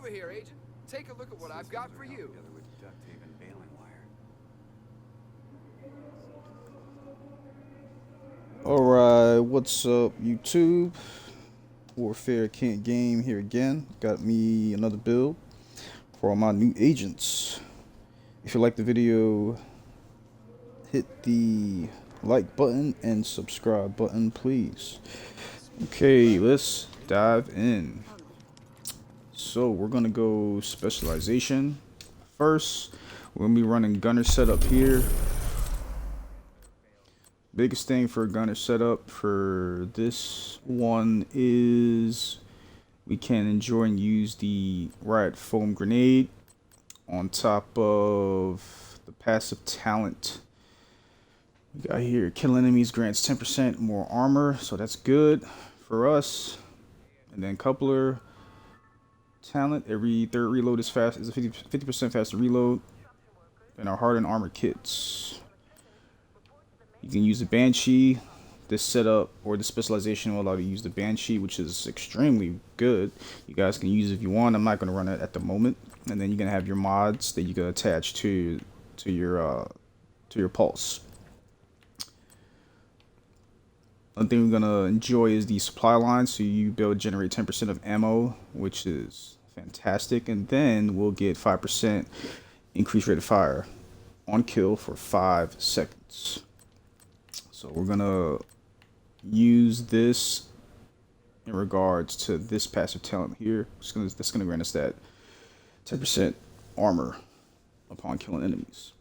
over here, Agent. Take a look at what I've got for you. Together with duct tape and baling wire. Alright, what's up YouTube? Warfare Can't Game here again. Got me another build for all my new agents. If you like the video, hit the like button and subscribe button, please. Okay, let's dive in. So we're gonna go specialization first. We're gonna be running gunner setup here. Biggest thing for gunner setup for this one is we can enjoy and use the riot foam grenade on top of the passive talent. We got here, kill enemies grants 10% more armor, so that's good for us. And then coupler talent, every third reload is fast, is a 50% faster reload than our hardened armor kits. You can use the Banshee. This setup or the specialization will allow you to use the Banshee, which is extremely good. You guys can use it if you want. I'm not going to run it at the moment. And then you're going to have your mods that you can attach to your pulse. One thing we're going to enjoy is the supply line. So you be able to generate 10% of ammo, which is fantastic. And then we'll get 5% increased rate of fire on kill for 5 seconds. So we're gonna use this in regards to this passive talent here. That's gonna grant us that 10% armor upon killing enemies.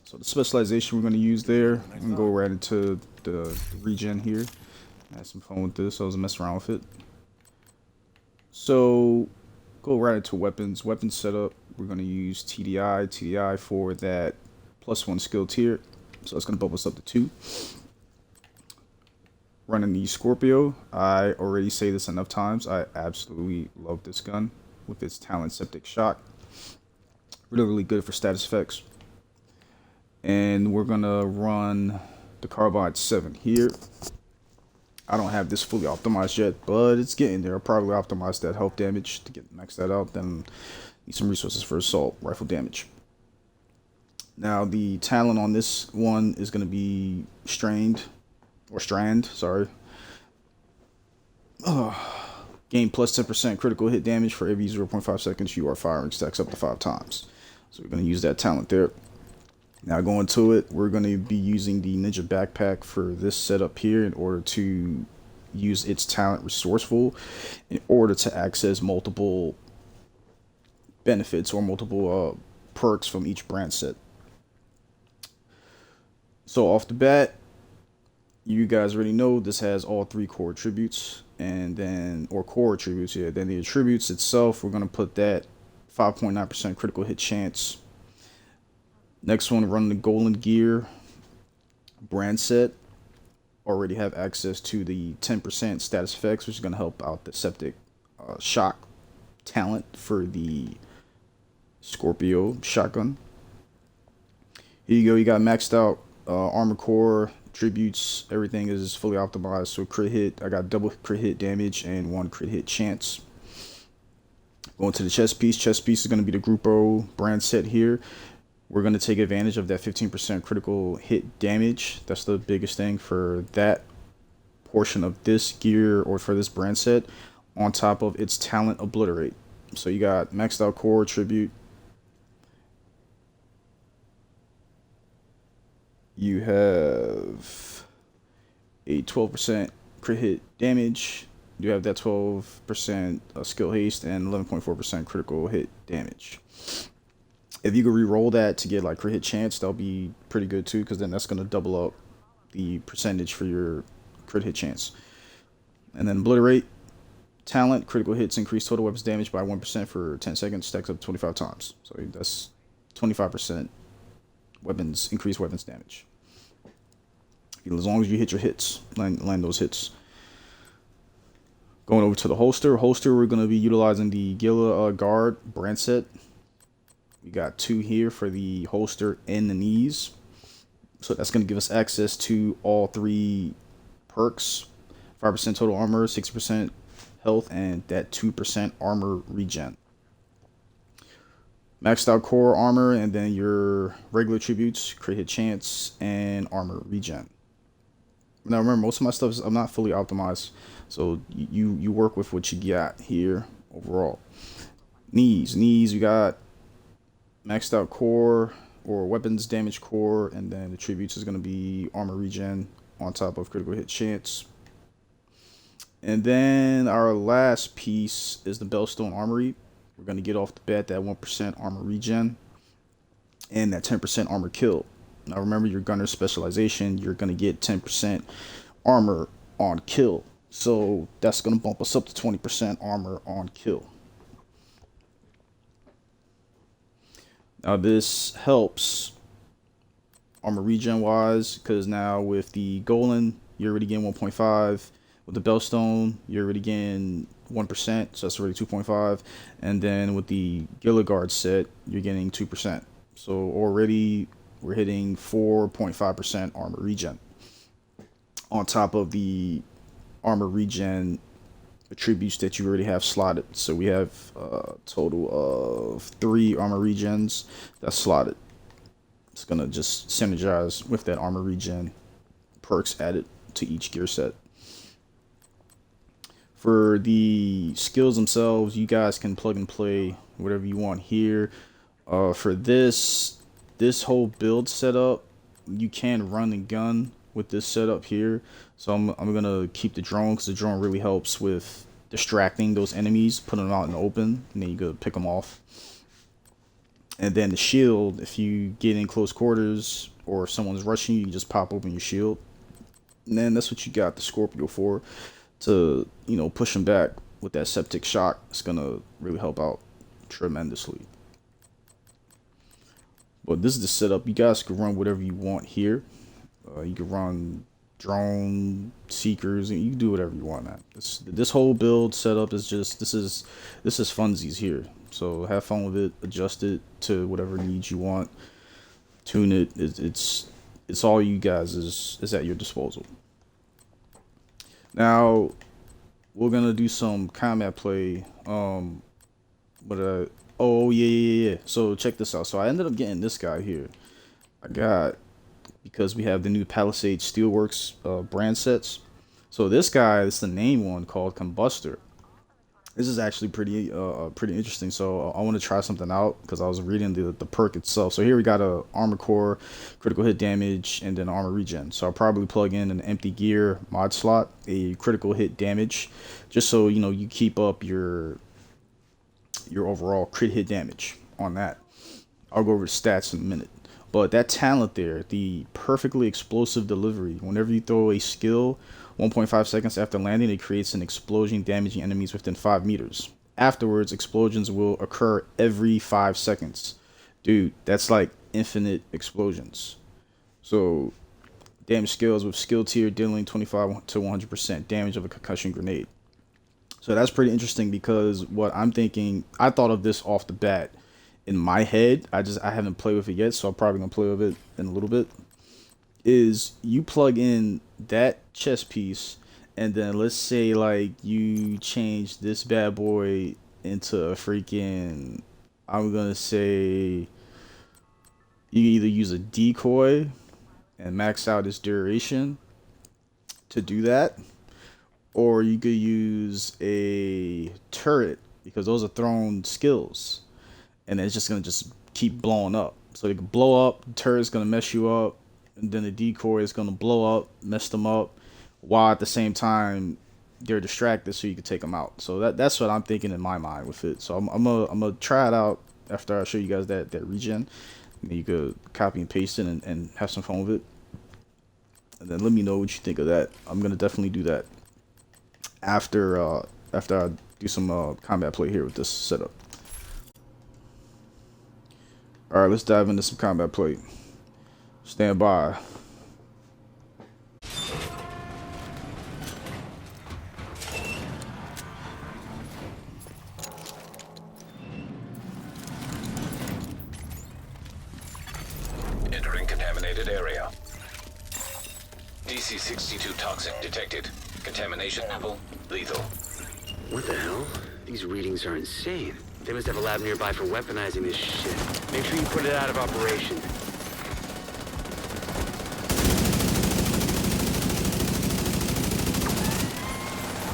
So the specialization we're gonna use there. I'm gonna go right into the regen here. I had some fun with this. I was messing around with it. So go right into weapons. Weapon setup. We're gonna use TDI for that +1 skill tier. So it's going to bump us up to 2. Running the Scorpio. I already say this enough times. I absolutely love this gun with its talent septic shock. Really good for status effects. And we're going to run the Carbide 7 here. I don't have this fully optimized yet, but it's getting there. I'll probably optimize that health damage to get max that out. Then need some resources for assault rifle damage. Now the talent on this one is going to be strand, sorry. Gain plus 10% critical hit damage for every 0.5 seconds you are firing, stacks up to 5 times. So we're going to use that talent there. Now going to it, we're going to be using the Ninja Backpack for this setup here in order to use its talent resourceful in order to access multiple benefits or multiple perks from each brand set. So off the bat, you guys already know this has all 3 core attributes, and then core attributes. Yeah, then the attributes itself, we're gonna put that 5.9% critical hit chance. Next one, run the Golden Gear brand set. Already have access to the 10% status effects, which is gonna help out the septic shock talent for the Scorpio shotgun. Here you go. You got maxed out. Armor core, attributes, everything is fully optimized. So crit hit, I got double crit hit damage and 1 crit hit chance. Going to the chest piece. Chest piece is going to be the Grupo brand set here. We're going to take advantage of that 15% critical hit damage. That's the biggest thing for that portion of this gear or for this brand set, on top of its talent obliterate. So you got maxed out core attribute. You have a 12% crit hit damage. You have that 12% skill haste and 11.4% critical hit damage. If you could re-roll that to get like crit hit chance, that'll be pretty good too, because then that's going to double up the percentage for your crit hit chance. And then obliterate talent, critical hits increase total weapons damage by 1% for 10 seconds, stacks up 25 times. So that's 25% increased weapons damage. As long as you hit your hits, land those hits. Going over to the holster. We're going to be utilizing the Gila Guard brand set. We got 2 here for the holster and the knees. So that's going to give us access to all 3 perks. 5% total armor, 60% health, and that 2% armor regen. Maxed out core armor, and then your regular attributes, crit hit chance, and armor regen. Now remember, most of my stuff is I'm not fully optimized, so you work with what you got here overall. Knees, you got maxed out core or weapons damage core, and then attributes is gonna be armor regen on top of critical hit chance. And then our last piece is the Bellstone Armory. We're gonna get off the bat that 1% armor regen and that 10% armor kill. Now remember, your gunner specialization, you're gonna get 10% armor on kill. So that's gonna bump us up to 20% armor on kill. Now this helps armor regen wise, because now with the Golan, you're already getting 1.5. With the Bellstone, you're already getting 1%, so that's already 2.5. And then with the Gilligard set, you're getting 2%. So already we're hitting 4.5% armor regen on top of the armor regen attributes that you already have slotted. So we have a total of 3 armor regens that's slotted. It's gonna just synergize with that armor regen perks added to each gear set. For the skills themselves, you guys can plug and play whatever you want here. For this whole build setup, you can run and gun with this setup here. So I'm gonna keep the drone, because the drone really helps with distracting those enemies, putting them out in the open, and then you go pick them off. And then the shield, if you get in close quarters or if someone's rushing you, you just pop open your shield. And then that's what you got the Scorpio for, to, you know, push them back with that septic shock. It's gonna really help out tremendously. But this is the setup. You guys can run whatever you want here. You can run drone seekers, and you can do whatever you want, man. This whole build setup is just this is funsies here. So have fun with it. Adjust it to whatever needs you want. Tune it. It's all you guys is at your disposal. Now we're gonna do some combat play. Oh yeah. So check this out. So I ended up getting this guy here. Because we have the new Palisade Steelworks brand sets. So this guy is the name one called Combustor. This is actually pretty interesting. So I want to try something out, because I was reading the perk itself. So here we got a armor core, critical hit damage, and then armor regen. So I'll probably plug in an empty gear mod slot, a critical hit damage, just so you know you keep up your overall crit hit damage on that. I'll go over the stats in a minute. But that talent there, the perfectly explosive delivery, whenever you throw a skill, 1.5 seconds after landing, it creates an explosion damaging enemies within 5 meters. Afterwards, explosions will occur every 5 seconds. Dude, that's like infinite explosions. So, damage skills with skill tier dealing 25 to 100% damage of a concussion grenade. So that's pretty interesting, because what I'm thinking, I thought of this off the bat. In my head, I haven't played with it yet, so I'm probably gonna play with it in a little bit. Is you plug in that chest piece, and then let's say like you change this bad boy into a freaking, I'm gonna say you either use a decoy and max out its duration to do that, or you could use a turret, because those are thrown skills. And it's just going to keep blowing up. So they can blow up, the turret's going to mess you up, and then the decoy is going to blow up, mess them up, while at the same time they're distracted, so you can take them out. So that's what I'm thinking in my mind with it. So I'm gonna try it out after I show you guys that regen. And you could copy and paste it and have some fun with it. And then let me know what you think of that. I'm going to definitely do that after I do some combat play here with this setup. Alright, let's dive into some combat play. Stand by. Entering contaminated area. DC-62 toxic detected. Contamination level lethal. What the hell? These readings are insane. They must have a lab nearby for weaponizing this shit. Make sure you put it out of operation.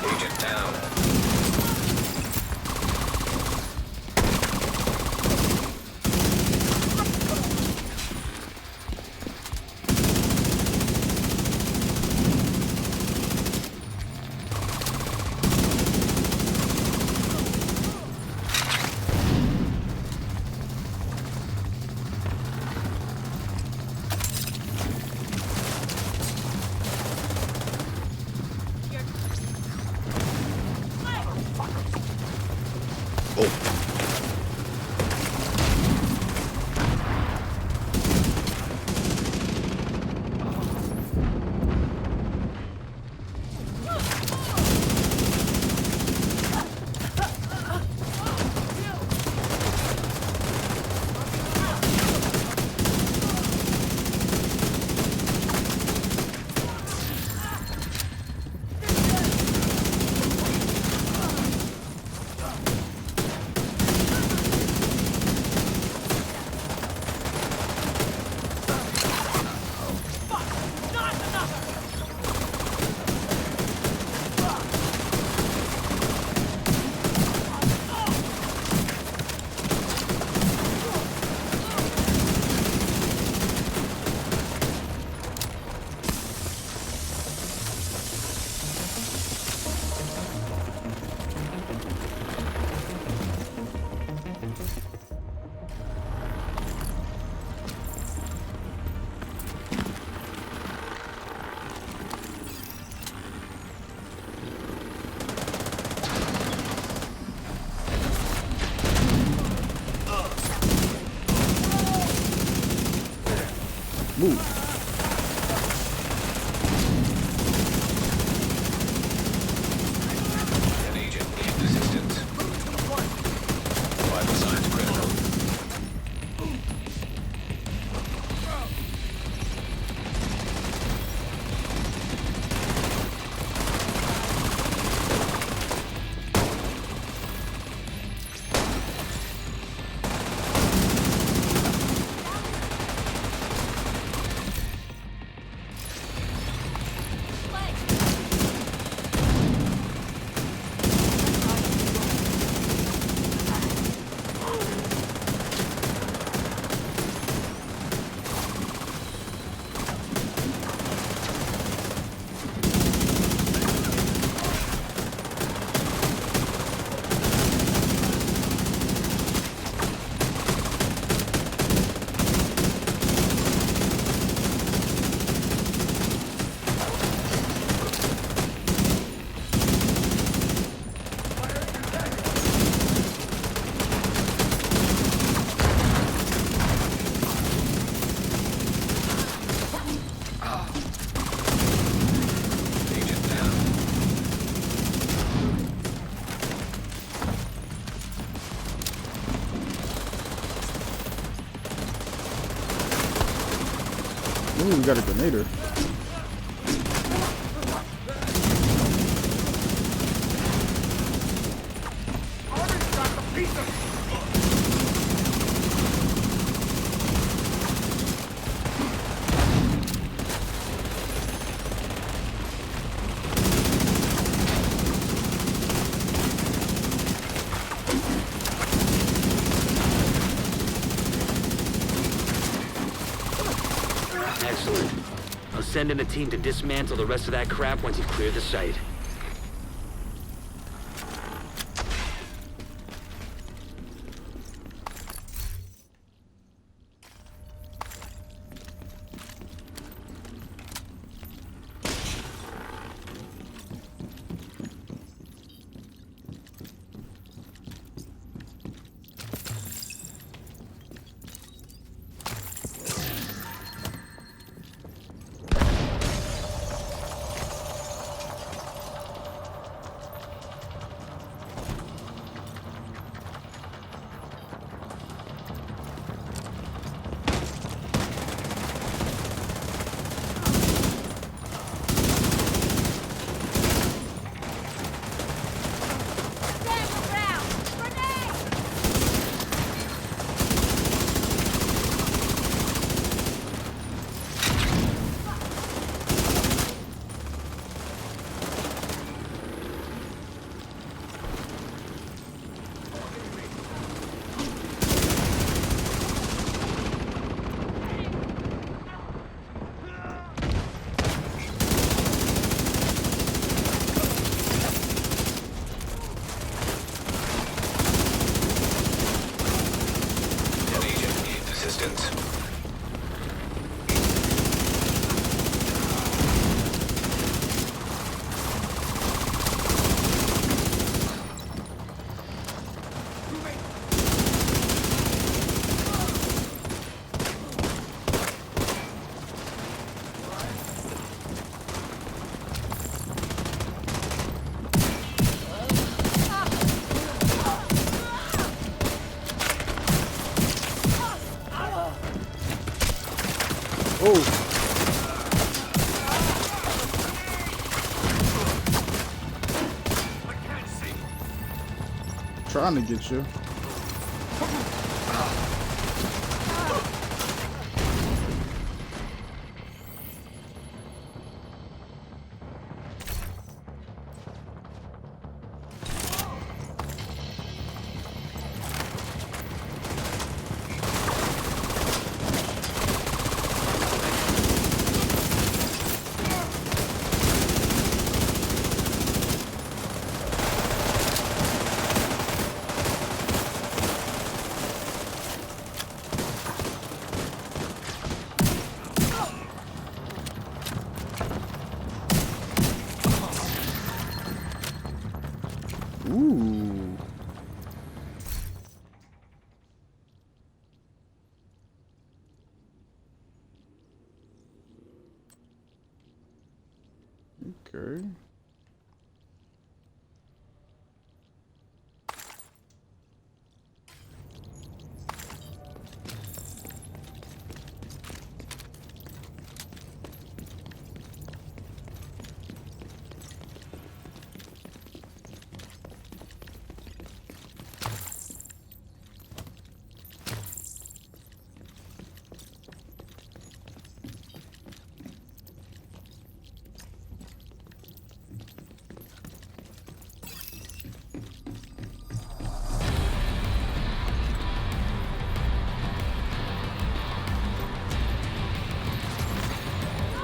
Agent down. Move. An agent needs assistance. Vital signs critical. Agent down. Ooh, we got a grenader. Excellent. I'll send in a team to dismantle the rest of that crap once you clear the site. assistance. Oh. Trying to get you. Ooh. Okay.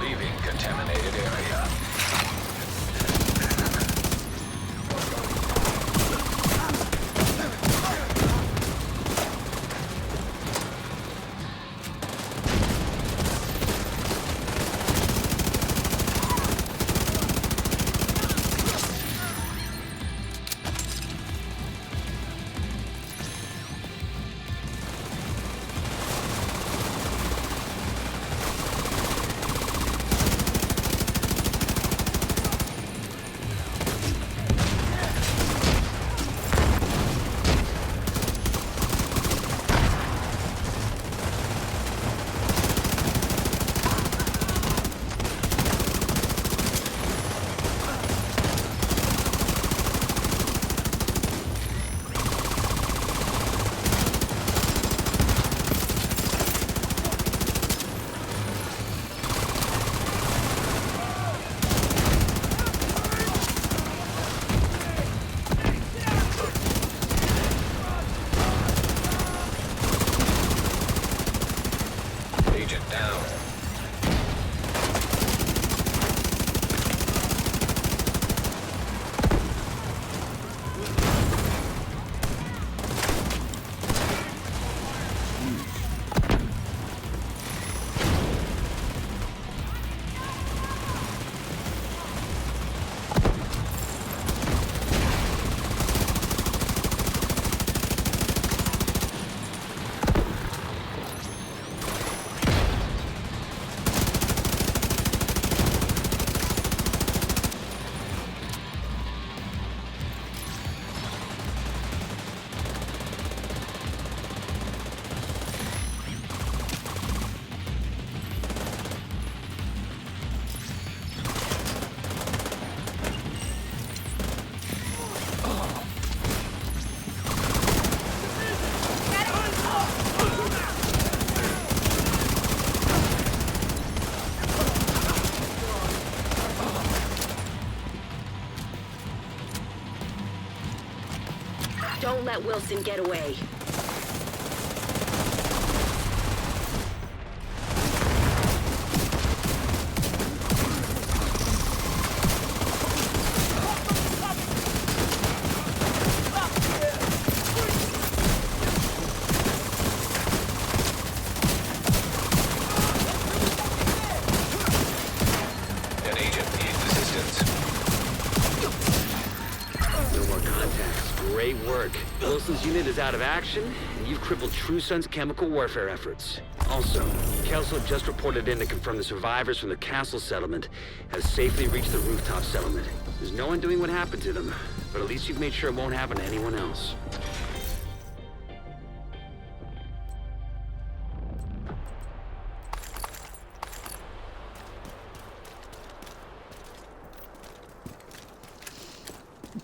Leaving contaminated area. Agent down. Don't let Wilson get away. Welson's unit is out of action, and you've crippled True Sun's chemical warfare efforts. Also, Kelso just reported in to confirm the survivors from the castle settlement have safely reached the rooftop settlement. There's no one doing what happened to them, but at least you've made sure it won't happen to anyone else.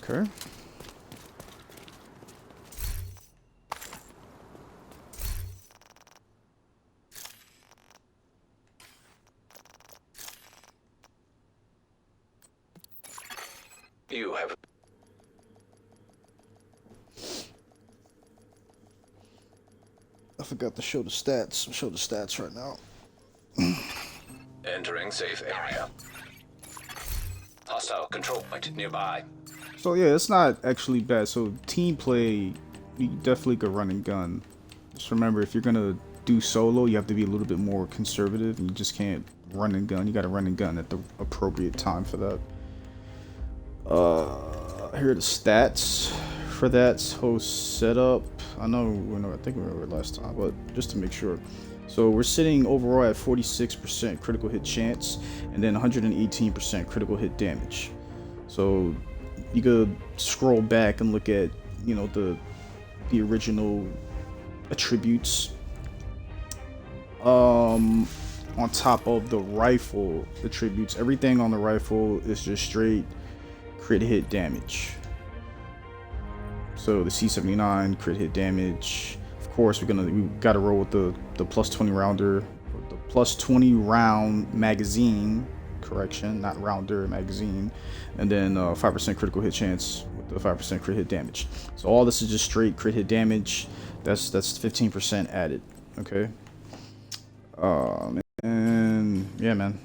Okay. You have I forgot to show the stats. Show the stats right now. entering safe area. Hostile control point nearby. So yeah, it's not actually bad. So team play, you definitely could run and gun. Just remember, if you're gonna do solo, you have to be a little bit more conservative, and you just can't run and gun. You gotta run and gun at the appropriate time for that. Here are the stats for that whole setup. I think we were last time, but just to make sure. So we're sitting overall at 46% critical hit chance, and then 118% critical hit damage. So you could scroll back and look at, you know, the original attributes. On top of the rifle attributes, everything on the rifle is just straight crit hit damage. So the C79 crit hit damage. Of course, we gotta roll with the plus 20 rounder, the plus 20 round magazine. Correction, not rounder, magazine, and then 5% critical hit chance with the 5% crit hit damage. So all this is just straight crit hit damage. That's 15% added. Okay. And yeah, man.